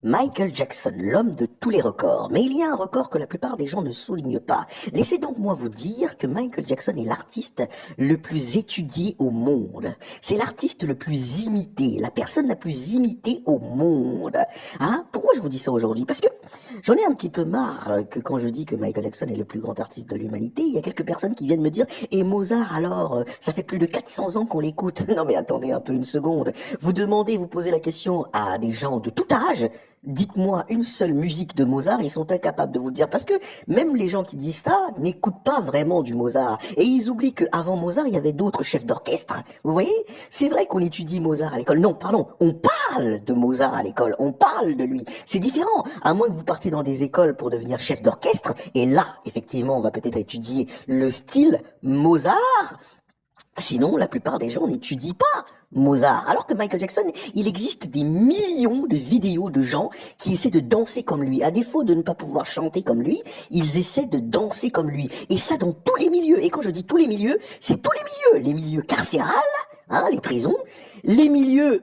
Michael Jackson, l'homme de tous les records. Mais il y a un record que la plupart des gens ne soulignent pas. Laissez donc moi vous dire que Michael Jackson est l'artiste le plus étudié au monde. C'est l'artiste le plus imité, la personne la plus imitée au monde. Hein? Pourquoi je vous dis ça aujourd'hui? Parce que j'en ai un petit peu marre que quand je dis que Michael Jackson est le plus grand artiste de l'humanité, il y a quelques personnes qui viennent me dire «Et Mozart alors, ça fait plus de 400 ans qu'on l'écoute». Non mais attendez un peu une seconde. Vous demandez, vous posez la question à des gens de tout âge. Dites-moi une seule musique de Mozart, ils sont incapables de vous le dire. Parce que même les gens qui disent ça n'écoutent pas vraiment du Mozart. Et ils oublient qu'avant Mozart, il y avait d'autres chefs d'orchestre. Vous voyez? C'est vrai qu'on étudie Mozart à l'école. Non, pardon, on parle de Mozart à l'école. On parle de lui. C'est différent. À moins que vous partiez dans des écoles pour devenir chef d'orchestre. Et là, effectivement, on va peut-être étudier le style Mozart. Sinon, la plupart des gens n'étudient pas Mozart. Alors que Michael Jackson, il existe des millions de vidéos de gens qui essaient de danser comme lui. À défaut de ne pas pouvoir chanter comme lui, ils essaient de danser comme lui. Et ça dans tous les milieux. Et quand je dis tous les milieux, c'est tous les milieux. Les milieux carcérales, hein, les prisons, les milieux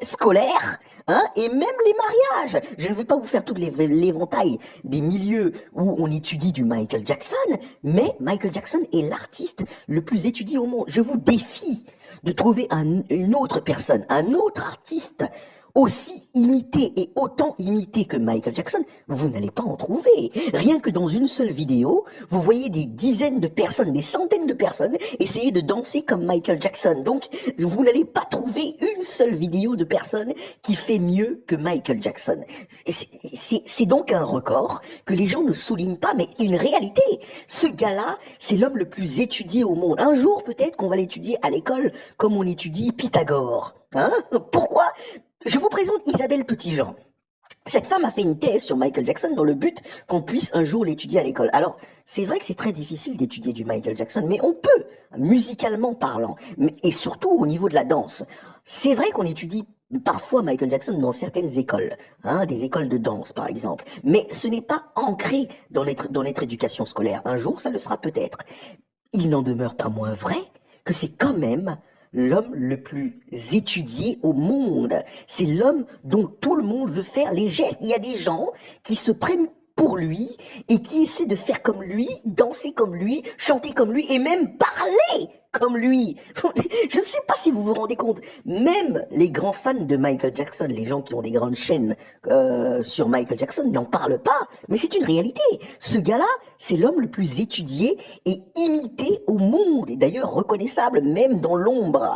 scolaires, hein, et même les mariages. Je ne vais pas vous faire tout l'éventail des milieux où on étudie du Michael Jackson, mais Michael Jackson est l'artiste le plus étudié au monde. Je vous défie de trouver une autre personne, un autre artiste aussi imité et autant imité que Michael Jackson, vous n'allez pas en trouver. Rien que dans une seule vidéo, vous voyez des dizaines de personnes, des centaines de personnes essayer de danser comme Michael Jackson. Donc, vous n'allez pas trouver une seule vidéo de personne qui fait mieux que Michael Jackson. C'est donc un record que les gens ne soulignent pas, mais une réalité. Ce gars-là, c'est l'homme le plus étudié au monde. Un jour, peut-être qu'on va l'étudier à l'école comme on étudie Pythagore. Hein? Pourquoi? Je vous présente Isabelle Petitjean. Cette femme a fait une thèse sur Michael Jackson dans le but qu'on puisse un jour l'étudier à l'école. Alors, c'est vrai que c'est très difficile d'étudier du Michael Jackson, mais on peut, musicalement parlant, et surtout au niveau de la danse. C'est vrai qu'on étudie parfois Michael Jackson dans certaines écoles, hein, des écoles de danse par exemple, mais ce n'est pas ancré dans notre éducation scolaire. Un jour, ça le sera peut-être. Il n'en demeure pas moins vrai que c'est quand même l'homme le plus étudié au monde. C'est l'homme dont tout le monde veut faire les gestes. Il y a des gens qui se prennent pour lui et qui essaient de faire comme lui, danser comme lui, chanter comme lui et même parler comme lui. Je ne sais pas si vous vous rendez compte, même les grands fans de Michael Jackson, les gens qui ont des grandes chaînes sur Michael Jackson n'en parlent pas, mais c'est une réalité. Ce gars-là, c'est l'homme le plus étudié et imité au monde, et d'ailleurs reconnaissable même dans l'ombre.